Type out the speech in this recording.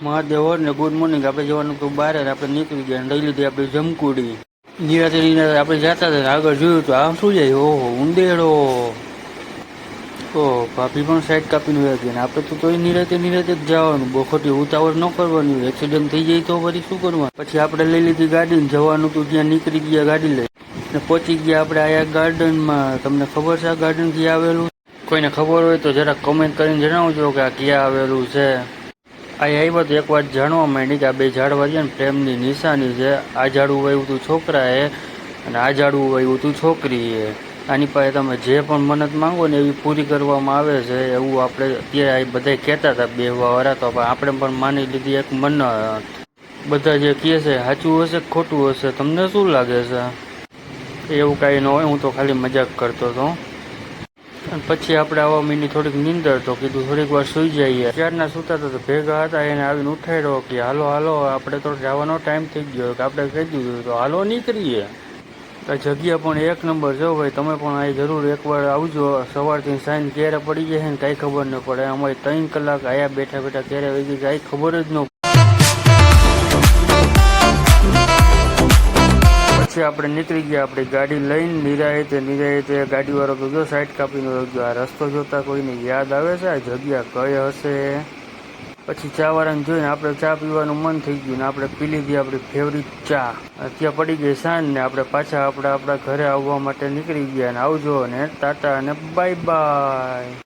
મહાદેવ ને good morning. આપણે જવાનું તો બહાર આપણે નીકળી ગયા, લઈ લીધી આપણે જમકુડી. નિરાતે આપણે જતા હતા, આગળ જોયું તો આમ શું જાય, ઓહો ઉંદેડો. ઓહ, ભાભી પણ સાઈડ કાપીને વયા ગયા. આપણે તો તોય નિરાતે જ જવાનું, બહુ ખોટી ઉતાવળ ન કરવાની. એક્સિડન્ટ થઈ જાય તો વળી શું કરવાનું. પછી આપણે લઈ લીધી ગાડી ને જવાનું તો ત્યાં નીકળી ગયા ગાડી લઈ ને પહોંચી ગયા આપણે આયા ગાર્ડનમાં. તમને ખબર છે આ ગાર્ડન ક્યાં આવેલું? કોઈને ખબર હોય તો જરાક કમેન્ટ કરીને જણાવજો કે આ ક્યાં આવેલું છે. આ આવ્યા તો એક વાત જાણવા માંડી કે આ બે ઝાડવા છે ને પ્રેમની નિશાની છે. આ ઝાડવું વાવ્યું તું છોકરાએ અને આ ઝાડવું વાવ્યું તું છોકરીએ. આની પાસે તમે જે પણ મન્નત માંગો ને એવી પૂરી કરવામાં આવે છે, એવું આપણે અત્યારે બધા કહેતા હતા બેહવાવાળા. તો આપણે પણ માની લીધી એક મન્નત. બધા જે કહે છે સાચું હશે ખોટું હશે, તમને શું લાગે છે? એવું કાંઈ ન હોય, હું તો ખાલી મજાક કરતો હતો. પછી આપણે આવવા મીની થોડીક નીંદર, તો કીધું થોડીક વાર સુઈ જઈએ. ક્યારના સૂતા હતા તો ભેગા હતા, એને આવીને ઉઠાડ્યો કે હાલો હાલો આપણે તો જવાનો ટાઈમ થઈ ગયો. કે આપણે કહી દીધું તો હાલો નીકળીએ. આ જગ્યા પણ એક નંબર છે ભાઈ, તમે પણ અહીં જરૂર એકવાર આવજો. સવારથી સાંજ ક્યારે પડી જાય ને કાંઈ ખબર ન પડે. અમારે 3 કલાક આયા બેઠા બેઠા ક્યારે વહી ગઈ કાંઈ ખબર જ ન. પછી આપણે નીકળી ગયા આપણી ગાડી લઈને નિરાયતે ગાડીવાળો તો જો સાઈડ કાપીને ગયો. આ રસ્તો જોતા કોઈને યાદ આવે છે આ જગ્યા કઈ હશે? પછી ચાવાળાને જોઈને આપણે ચા પીવાનું મન થઈ ગયું ને આપણે પી લીધી આપણી ફેવરિટ ચા. ત્યાં પડી ગઈ સાંજ ને આપણે પાછા આપણા ઘરે આવવા માટે નીકળી ગયા. ને આવજો ને ટાટા અને બાય બાય.